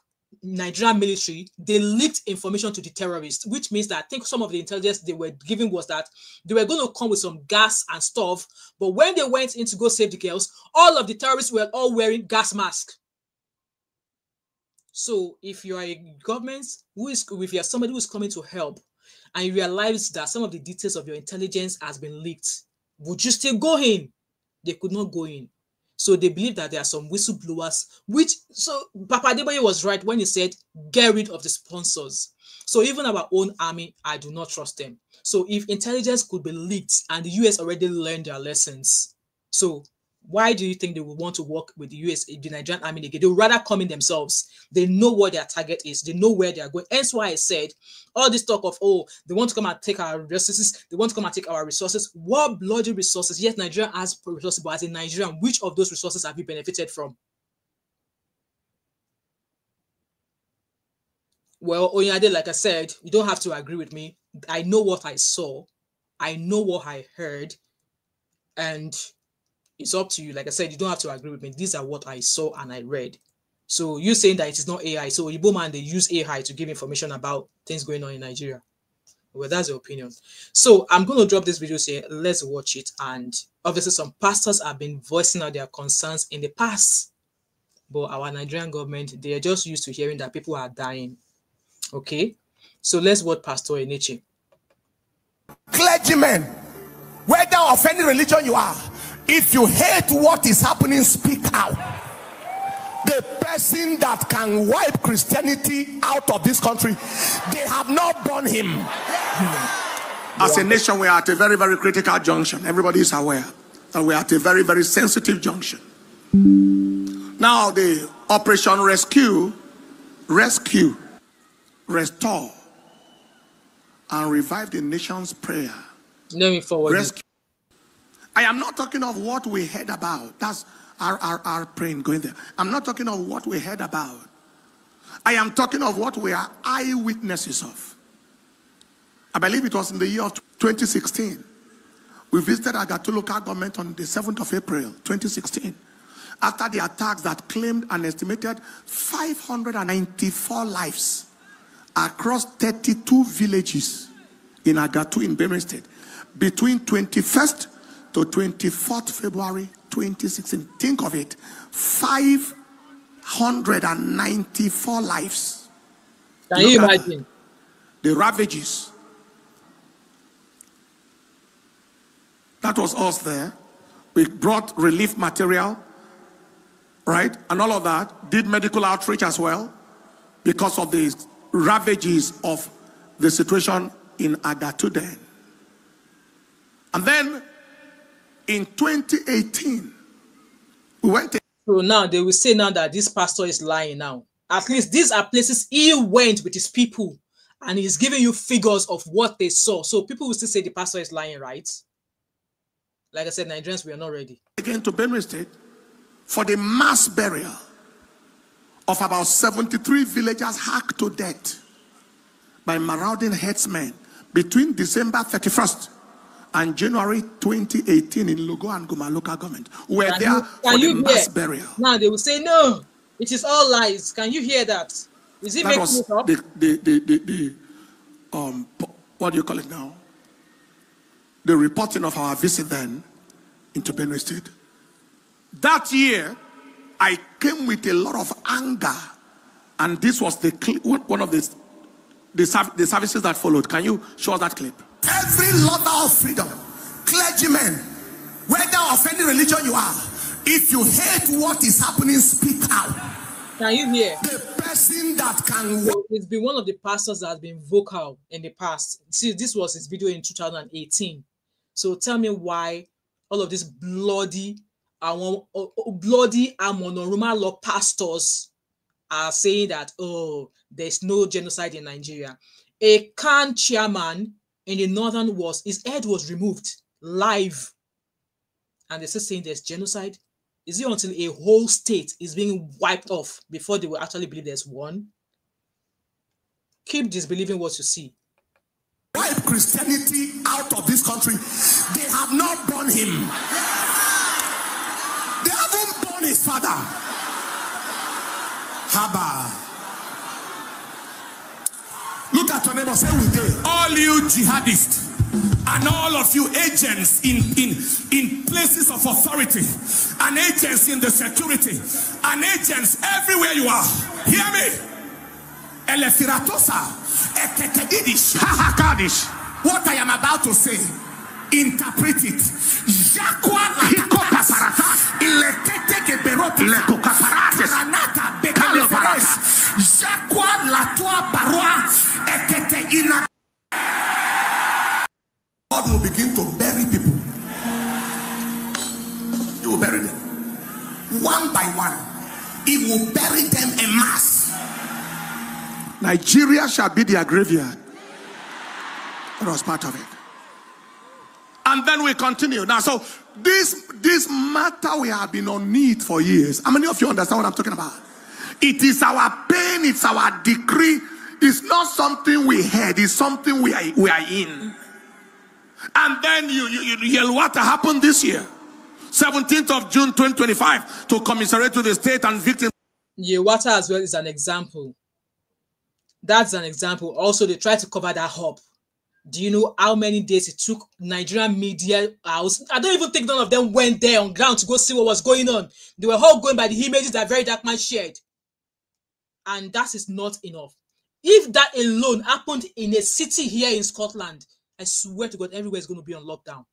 Nigerian military, they leaked information to the terrorists, which means that I think some of the intelligence they were giving was that they were going to come with some gas and stuff. But when they went in to go save the girls, all of the terrorists were all wearing gas masks. So if you are a government if you are somebody who is coming to help and you realize that some of the details of your intelligence has been leaked, would you still go in? They could not go in. So they believe that there are some whistleblowers, so Papa Adeboye was right when he said, get rid of the sponsors. So even our own army, I do not trust them. So if intelligence could be leaked and the US already learned their lessons, so why do you think they would want to work with the US, the Nigerian army again? They would rather come in themselves. They know what their target is. They know where they are going. Hence why I said all this talk of, they want to come and take our resources. They want to come and take our resources. What bloody resources? Yes, Nigeria has resources, but as a Nigerian, which of those resources have you benefited from? Well, Oyade, like I said, you don't have to agree with me. I know what I saw. I know what I heard. And it's up to you. Like I said, you don't have to agree with me. These are what I saw and I read. So you saying that it is not AI. So Igbo man, they use AI to give information about things going on in Nigeria. Well, that's your opinion. So I'm going to drop this video here. Let's watch it. And obviously some pastors have been voicing out their concerns in the past. But our Nigerian government, they are just used to hearing that people are dying. Okay. So let's watch Pastor Eneche.
Clergymen, whether of any religion you are, if you hate what is happening, speak out. The person that can wipe Christianity out of this country, they have not born him. As a nation, we are at a very, very critical junction. Everybody is aware that we are at a very, very sensitive junction. Now, the Operation Rescue, restore, and revive the nation's prayer.
Let me forward
Rescue. I am not talking of what we heard about. That's our praying going there. I'm not talking of what we heard about. I am talking of what we are eyewitnesses of. I believe it was in the year of 2016. We visited Agatu local government on the 7th of April, 2016. After the attacks that claimed an estimated 594 lives across 32 villages in Agatu in Benue State between 21st to 24th February 2016. Think of it. 594 lives.
Can you imagine?
The ravages. That was us there. We brought relief material, right? And all of that. Did medical outreach as well because of the ravages of the situation in Agatu then. And then in 2018, we went
So now they will say now that this pastor is lying now. At least these are places he went with his people and he's giving you figures of what they saw. So people will still say the pastor is lying, right? Like I said, Nigerians, we are not ready.
Again to Benue State for the mass burial of about 73 villagers hacked to death by marauding headsmen between December 31st and January 2018 in Logo and Guma local government. We were there for the mass burial.
Now they will say, no, it is all lies. Can you hear that? Is it making it up?
What do you call it now? The reporting of our visit then into Benue State. That year, I came with a lot of anger, and this was one of the services that followed. Can you show us that clip? Every lover of freedom, clergymen, whether of any religion you are, if you hate what is happening, speak out.
Can you hear?
The person that can...
It's been one of the pastors that has been vocal in the past. See, this was his video in 2018. So tell me why all of these bloody monoruma law pastors are saying that, oh, there's no genocide in Nigeria. A Khan chairman in the northern was, his head was removed live. And they're still saying there's genocide. Is it until a whole state is being wiped off before they will actually believe there's one? Keep disbelieving what you see.
Wipe Christianity out of this country. They have not born him. They haven't born his father. Haba. Look at your neighbor, say with them. All you jihadists and all of you agents in places of authority and agents in the security and agents everywhere you are, hear me. What I am about to say, interpret it. God will begin to bury people. He will bury them one by one. He will bury them en masse. Nigeria shall be their graveyard. That was part of it. And then we continue. Now, so this matter we have been on need for years. How many of you understand what I'm talking about? It is our pain, it's our decree. It's not something we had, it's something we are in. And then what happened this year, 17th of June 2025, to commiserate to the state and victims.
Yelwata as well is an example. That's an example. Also, they tried to cover that up. Do you know how many days it took Nigerian media house? I don't even think none of them went there on ground to go see what was going on. They were all going by the images that Very Dark Man shared. And that is not enough. If that alone happened in a city here in Scotland, I swear to God, everywhere is going to be on lockdown.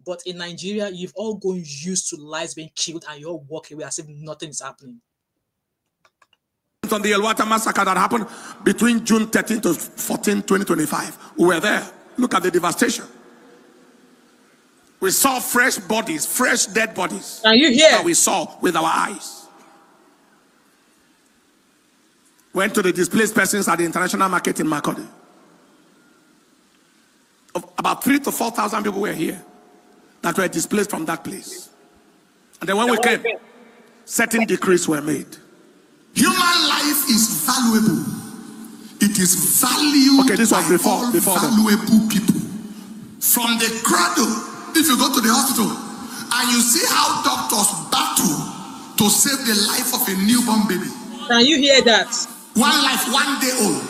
But in Nigeria, you've all gone used to lives being killed and you all walk away as if nothing is happening.
On the Yelwata massacre that happened between June 13 to 14, 2025. We were there. Look at the devastation. We saw fresh bodies, fresh dead bodies.
Are you here?
That we saw with our eyes. Went to the displaced persons at the international market in Makurdi. About 3,000 to 4,000 people were here that were displaced from that place. And then when we came, certain decrees were made. Human life is valuable. It is valued. Okay, this was before valuable people. From the cradle, if you go to the hospital and you see how doctors battle to save the life of a newborn baby.
Can you hear that?
One life, 1 day old.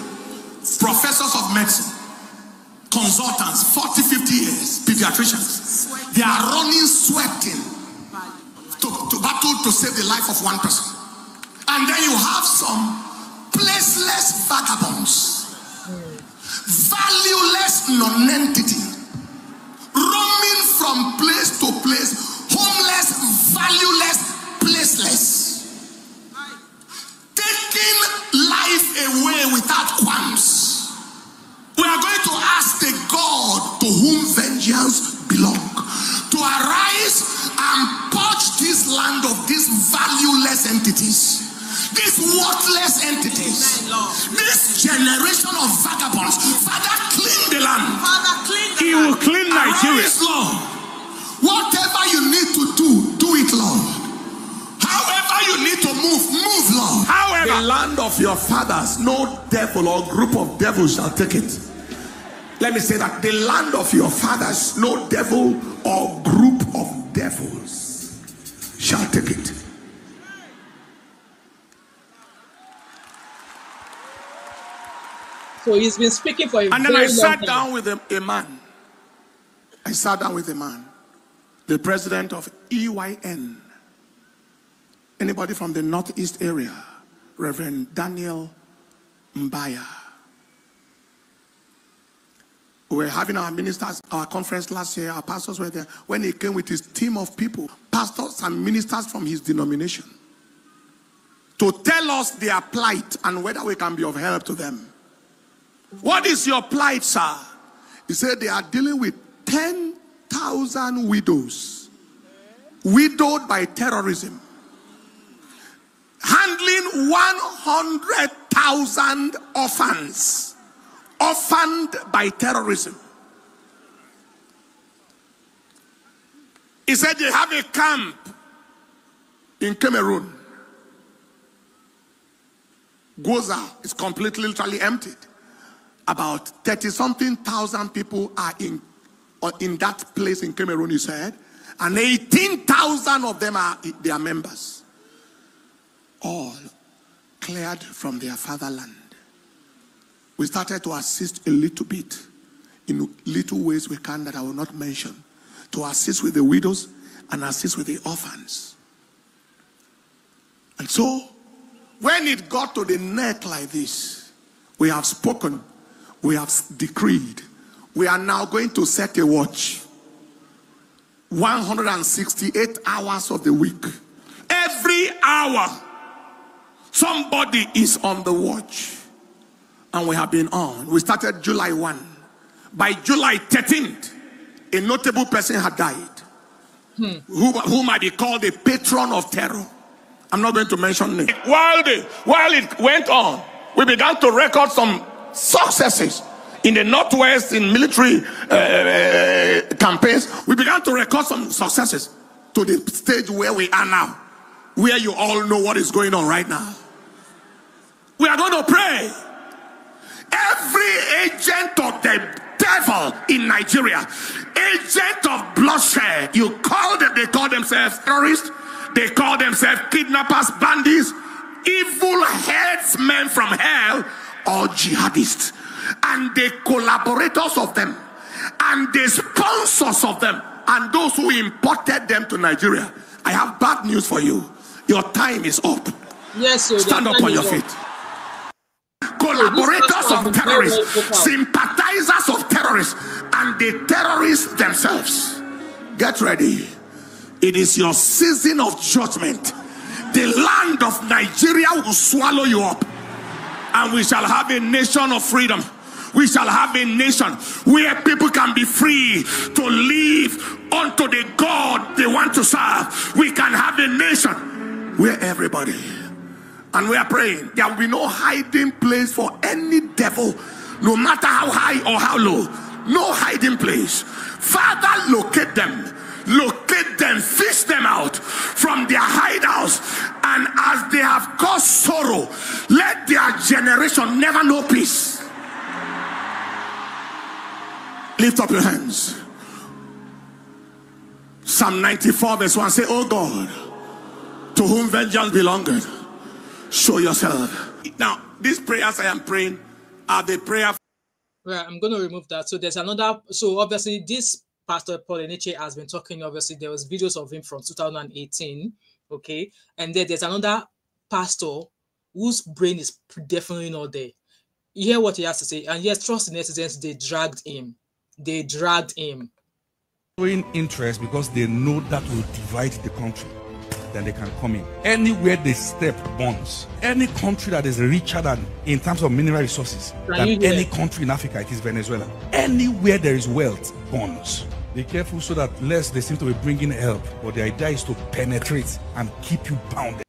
Professors of medicine, consultants, 40, 50 years, pediatricians. They are running, sweating to battle to save the life of one person. And then you have some placeless vagabonds, valueless non-entity, roaming from place to place, homeless, valueless, placeless, taking life away without qualms. We are going to ask the God to whom vengeance belongs to arise and purge this land of this valueless useless entities, these worthless entities, this generation of vagabonds, Father, clean the land.
He will clean Nigeria.
Lord. Whatever you need to do, do it, Lord. However you need to move, Lord.
However,
the land of your fathers, no devil or group of devils shall take it. Let me say that the land of your fathers, no devil or group of devils shall take it.
So he's been speaking for a
And then
very
I sat
long
down with a man. I sat down with a man, the president of EYN. Anybody from the northeast area? Reverend Daniel Mbaya. We were having our ministers, our conference last year. Our pastors were there. When he came with his team of people, pastors and ministers from his denomination, to tell us their plight and whether we can be of help to them. What is your plight, sir? He said they are dealing with 10,000 widows, widowed by terrorism, handling 100,000 orphans, orphaned by terrorism. He said they have a camp in Cameroon. Goza is completely, literally emptied. About 30-something thousand people are in that place in Cameroon, he said, and 18,000 of them are their members, all cleared from their fatherland. We started to assist a little bit, in little ways we can that I will not mention, to assist with the widows and assist with the orphans. And so, when it got to the neck like this, we have spoken, we have decreed, we are now going to set a watch. 168 hours of the week. Every hour, somebody is on the watch. And we have been on. We started July 1. By July 13th, a notable person had died. Who might be called the patron of terror. I'm not going to mention names. While it went on, we began to record some successes. In the Northwest, in military campaigns, we began to record some successes to the stage where we are now, where you all know what is going on right now. We are going to pray. Every agent of the devil in Nigeria, agent of bloodshed, you call them, they call themselves terrorists, they call themselves kidnappers, bandits, evil headsmen from hell, or jihadists. And the collaborators of them, and the sponsors of them, and those who imported them to Nigeria. I have bad news for you. Your time is up.
Yes, sir.
Stand up on your feet. Collaborators of terrorists, sympathizers of terrorists, and the terrorists themselves. Get ready. It is your season of judgment. The land of Nigeria will swallow you up. And we shall have a nation of freedom. We shall have a nation where people can be free to live unto the God they want to serve. We can have a nation where everybody, and we are praying, there will be no hiding place for any devil, no matter how high or how low. No hiding place. Father, locate them. Locate them, fish them out from their hideouts, and as they have caused sorrow, let their generation never know peace. Lift up your hands. Psalm 94 verse 1 say, "Oh God, to whom vengeance belongeth, show yourself." Now, these prayers I am praying are the prayer.
Right, I'm going to remove that. So there's another. So obviously this Pastor Paul Eniche has been talking. Obviously, there was videos of him from 2018. Okay, and then there's another pastor whose brain is definitely not there. You hear what he has to say, and yes, trust in netizens. They dragged him. They dragged him.
Showing interest because they know that will divide the country. Then they can come in. Anywhere they step bonds. Any country that is richer than in terms of mineral resources than any country in Africa, it is Venezuela. Anywhere there is wealth, bonds. Be careful so that lest they seem to be bringing help, but the idea is to penetrate and keep you bounded.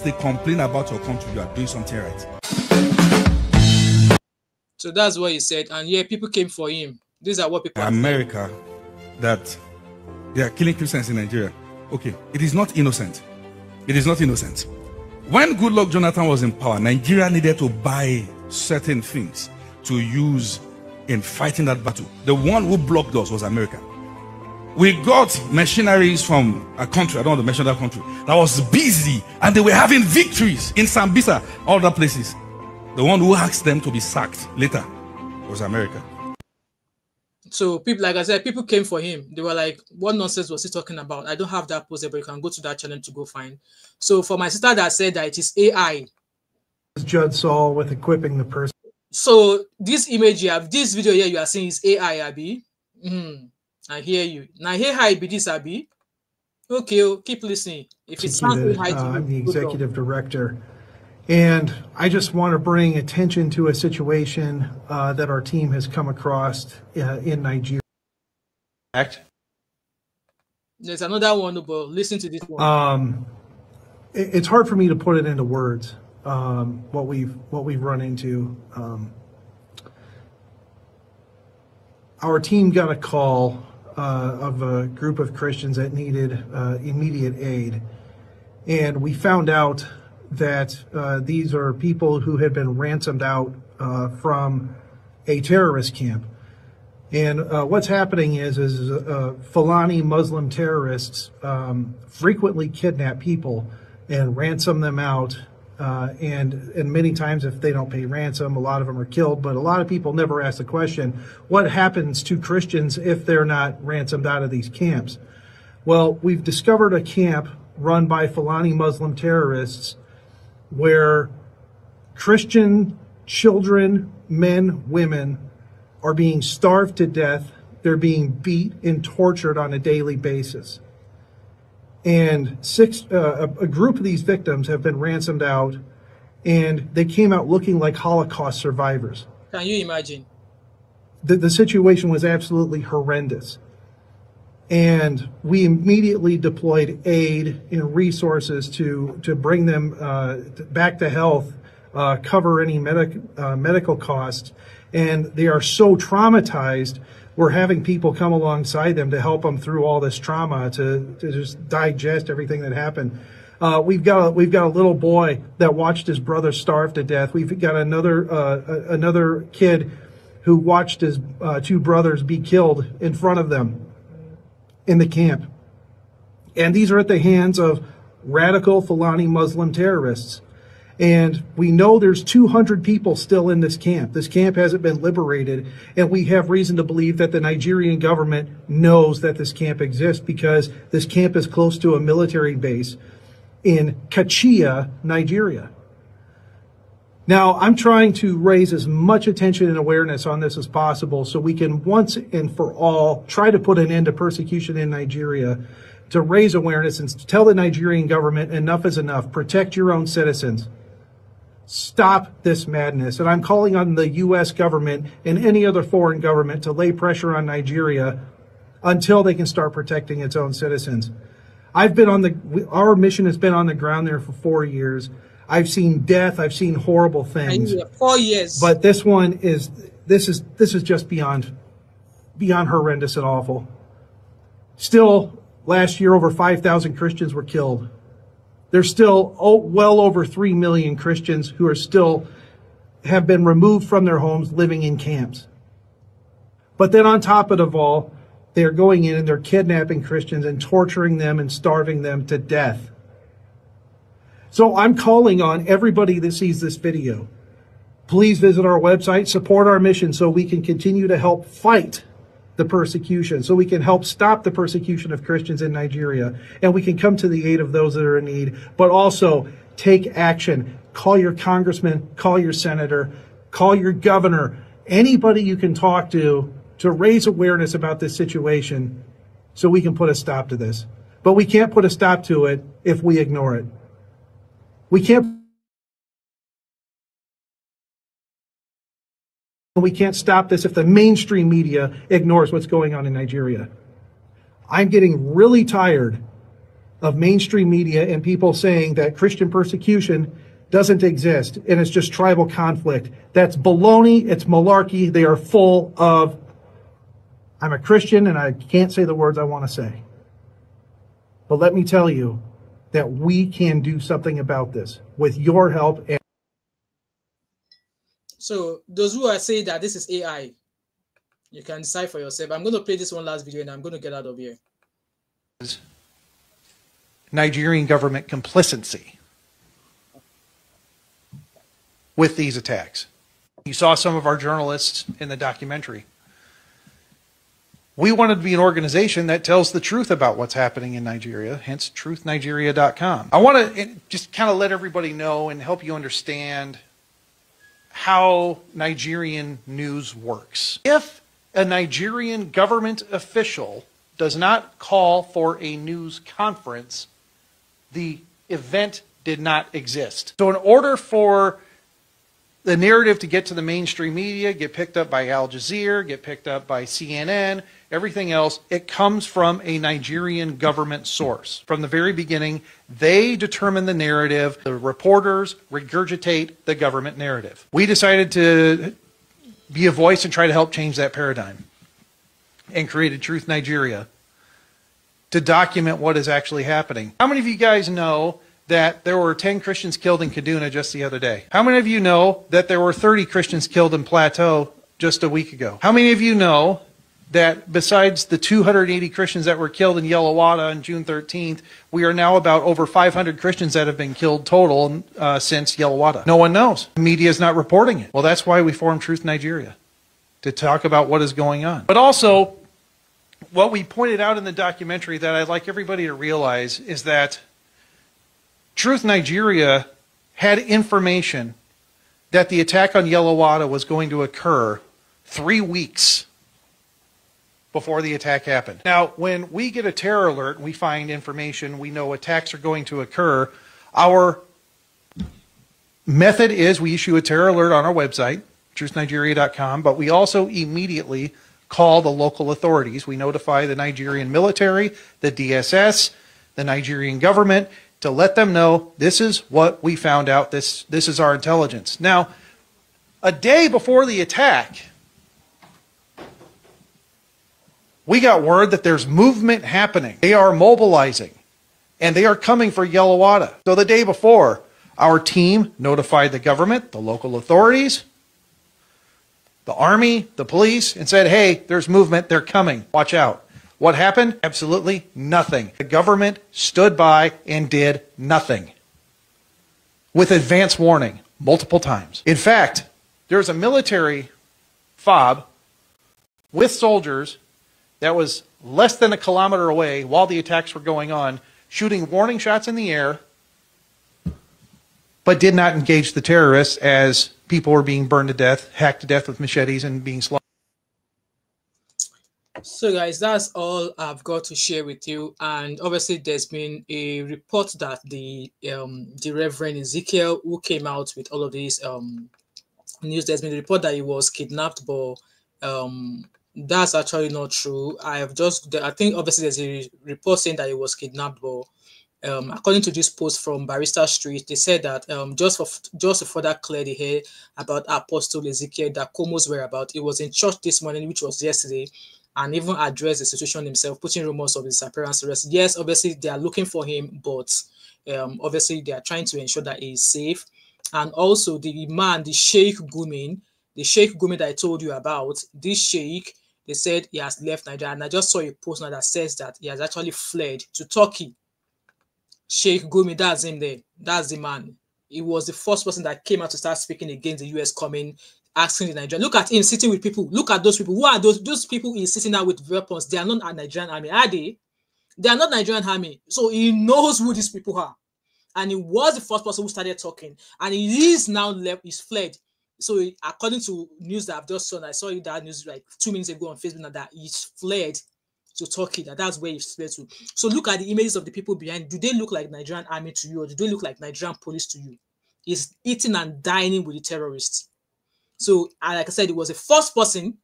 they complain about your country, you are doing something right.
So that's what he said. And yeah, people came for him. These are what people
America, that they are killing Christians in Nigeria. Okay, it is not innocent. It is not innocent. When Goodluck Jonathan was in power, Nigeria needed to buy certain things to use in fighting that battle. The one who blocked us was America. We got machineries from a country, I don't want to mention that country, that was busy and they were having victories in Sambisa, all other places. The one who asked them to be sacked later was America.
So people, like I said, people came for him. They were like, what nonsense was he talking about? I don't have that post, but you can go to that channel to go find. So for my sister that said that it is AI.
Judd Saul with equipping the person.
So this image you have, this video here you are seeing is AI, Abby. I hear you. Now hear how it be this, Abby. Okay, keep listening. If it sounds AI to you,
I'm the executive director. And I just want to bring attention to a situation that our team has come across in Nigeria.
There's another one, but listen to this one.
It's hard for me to put it into words. What we've run into. Our team got a call of a group of Christians that needed immediate aid, and we found out that these are people who had been ransomed out from a terrorist camp. And what's happening is Fulani Muslim terrorists frequently kidnap people and ransom them out. And many times if they don't pay ransom, a lot of them are killed. But a lot of people never ask the question, what happens to Christians if they're not ransomed out of these camps? Well, we've discovered a camp run by Fulani Muslim terrorists where Christian children, men, women are being starved to death. They're being beat and tortured on a daily basis. And a group of these victims have been ransomed out, and they came out looking like Holocaust survivors.
Can you imagine?
The situation was absolutely horrendous. And we immediately deployed aid and resources to bring them back to health, cover any medical costs. And they are so traumatized, we're having people come alongside them to help them through all this trauma, to just digest everything that happened. We've got a little boy that watched his brother starve to death. We've got another kid who watched his two brothers be killed in front of them in the camp. And these are at the hands of radical Fulani Muslim terrorists. And we know there's 200 people still in this camp. This camp hasn't been liberated, and we have reason to believe that the Nigerian government knows that this camp exists because this camp is close to a military base in Kachia, Nigeria. Now, I'm trying to raise as much attention and awareness on this as possible so we can once and for all try to put an end to persecution in Nigeria, to raise awareness and tell the Nigerian government enough is enough. Protect your own citizens. Stop this madness. And I'm calling on the U.S. government and any other foreign government to lay pressure on Nigeria until they can start protecting its own citizens. Our mission has been on the ground there for 4 years. I've seen death. I've seen horrible things.
4 years.
But this is just beyond horrendous and awful. Still, last year, over 5,000 Christians were killed. There's still well over 3 million Christians who are still have been removed from their homes, living in camps. But then on top of it all, they're going in and they're kidnapping Christians and torturing them and starving them to death. So I'm calling on everybody that sees this video. Please visit our website, support our mission so we can continue to help fight the persecution, so we can help stop the persecution of Christians in Nigeria, and we can come to the aid of those that are in need, but also take action. Call your congressman, call your senator, call your governor, anybody you can talk to raise awareness about this situation so we can put a stop to this. But we can't put a stop to it if we ignore it. We can't stop this if the mainstream media ignores what's going on in Nigeria. I'm getting really tired of mainstream media and people saying that Christian persecution doesn't exist and it's just tribal conflict. That's baloney. It's malarkey. They are full of, I'm a Christian and I can't say the words I want to say. But let me tell you that we can do something about this with your help.
So those who are saying that this is AI, you can decide for yourself. I'm going to play this one last video and I'm going to get out of here.
Nigerian government complicity with these attacks. You saw some of our journalists in the documentary. We wanted to be an organization that tells the truth about what's happening in Nigeria, hence truthnigeria.com. I want to just kind of let everybody know and help you understand how Nigerian news works. If a Nigerian government official does not call for a news conference, the event did not exist. So in order for the narrative to get to the mainstream media, get picked up by Al Jazeera, get picked up by CNN, everything else, it comes from a Nigerian government source. From the very beginning, they determine the narrative. The reporters regurgitate the government narrative. We decided to be a voice and try to help change that paradigm and created Truth Nigeria to document what is actually happening. How many of you guys know that there were 10 Christians killed in Kaduna just the other day? How many of you know that there were 30 Christians killed in Plateau just a week ago? How many of you know that besides the 280 Christians that were killed in Yellowwater on June 13th, we are now about over 500 Christians that have been killed total since Yellowwater? No one knows. The media is not reporting it. Well, that's why we formed Truth Nigeria, to talk about what is going on. But also, what we pointed out in the documentary that I'd like everybody to realize is that Truth Nigeria had information that the attack on Yellowwater was going to occur 3 weeks before the attack happened. Now, when we get a terror alert, we find information, we know attacks are going to occur, our method is we issue a terror alert on our website, truthnigeria.com, but we also immediately call the local authorities. We notify the Nigerian military, the DSS, the Nigerian government, to let them know this is what we found out, this is our intelligence. Now, a day before the attack, we got word that there's movement happening. They are mobilizing, and they are coming for Yellowwater. So the day before, our team notified the government, the local authorities, the army, the police, and said, hey, there's movement, they're coming, watch out. What happened? Absolutely nothing. The government stood by and did nothing with advance warning multiple times. In fact, there's a military fob with soldiers that was less than a kilometer away while the attacks were going on, shooting warning shots in the air, but did not engage the terrorists as people were being burned to death, hacked to death with machetes, and being slaughtered.
So guys, that's all I've got to share with you. And obviously there's been a report that the Reverend Ezekiel, who came out with all of these news, there's been a report that he was kidnapped, but that's actually not true. I think obviously there's a report saying that he was kidnapped, but according to this post from Barrister Street, they said that just to further clear the air about Apostle Ezekiel Dakomo's whereabouts, he was in church this morning, which was yesterday, and even addressed the situation himself, putting rumors of his disappearance arrest. Yes, obviously they are looking for him, but obviously they are trying to ensure that he is safe. And also the man, the Sheikh Gumi that I told you about, this Sheikh, they said he has left Nigeria. And I just saw a post now that says that he has actually fled to Turkey. Sheikh Gumi, that's him there. That's the man. He was the first person that came out to start speaking against the US coming, asking the Nigerian. Look at him sitting with people. Look at those people. Who are those? Those people he's sitting out with weapons. They are not a Nigerian army, are they? They are not Nigerian army. So he knows who these people are. And he was the first person who started talking. And he is now left, he's fled. So according to news that I've just saw, I saw that news like 2 minutes ago on Facebook, that he's fled to Turkey. That's where he's fled to. So look at the images of the people behind. Do they look like Nigerian army to you, or do they look like Nigerian police to you? He's eating and dining with the terrorists. So like I said, he was the first person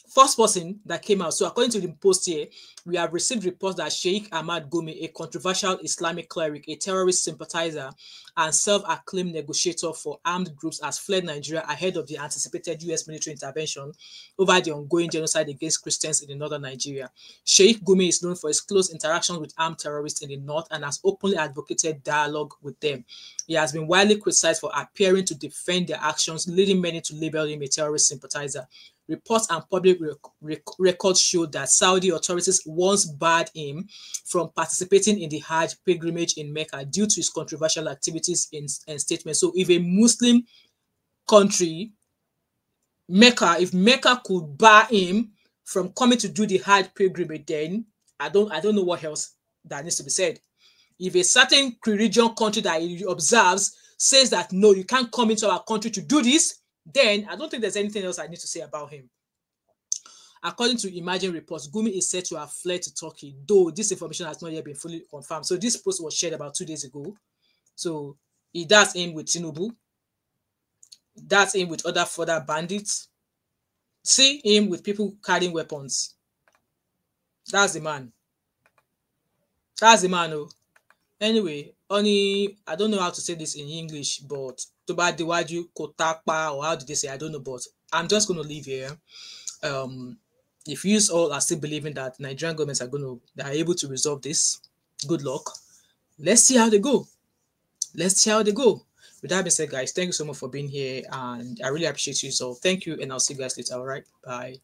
First person that came out. So according to the post here, we have received reports that Sheikh Ahmad Gumi, a controversial Islamic cleric, a terrorist sympathizer, and self-acclaimed negotiator for armed groups, has fled Nigeria ahead of the anticipated U.S. military intervention over the ongoing genocide against Christians in the northern Nigeria. Sheikh Gumi is known for his close interactions with armed terrorists in the north and has openly advocated dialogue with them. He has been widely criticized for appearing to defend their actions, leading many to label him a terrorist sympathizer. Reports and public records show that Saudi authorities once barred him from participating in the Hajj pilgrimage in Mecca due to his controversial activities and statements. So if a Muslim country, if Mecca could bar him from coming to do the Hajj pilgrimage, then I don't know what else that needs to be said. If a certain religion country that he observes says that, no, you can't come into our country to do this, then I don't think there's anything else I need to say about him. According to emerging reports, Gumi is said to have fled to Turkey, though this information has not yet been fully confirmed. So this post was shared about 2 days ago. So he does aim with Tinubu. That's him with other further bandits. See him with people carrying weapons. That's the man. That's the man. Oh. Anyway, only I don't know how to say this in English, but Toba Dewaju Kotakpa, or how did they say? I don't know, but I'm just going to leave here. If you all are still believing that Nigerian governments are able to resolve this, good luck. Let's see how they go. Let's see how they go. With that being said, guys, thank you so much for being here, and I really appreciate you. So thank you, and I'll see you guys later. All right, bye.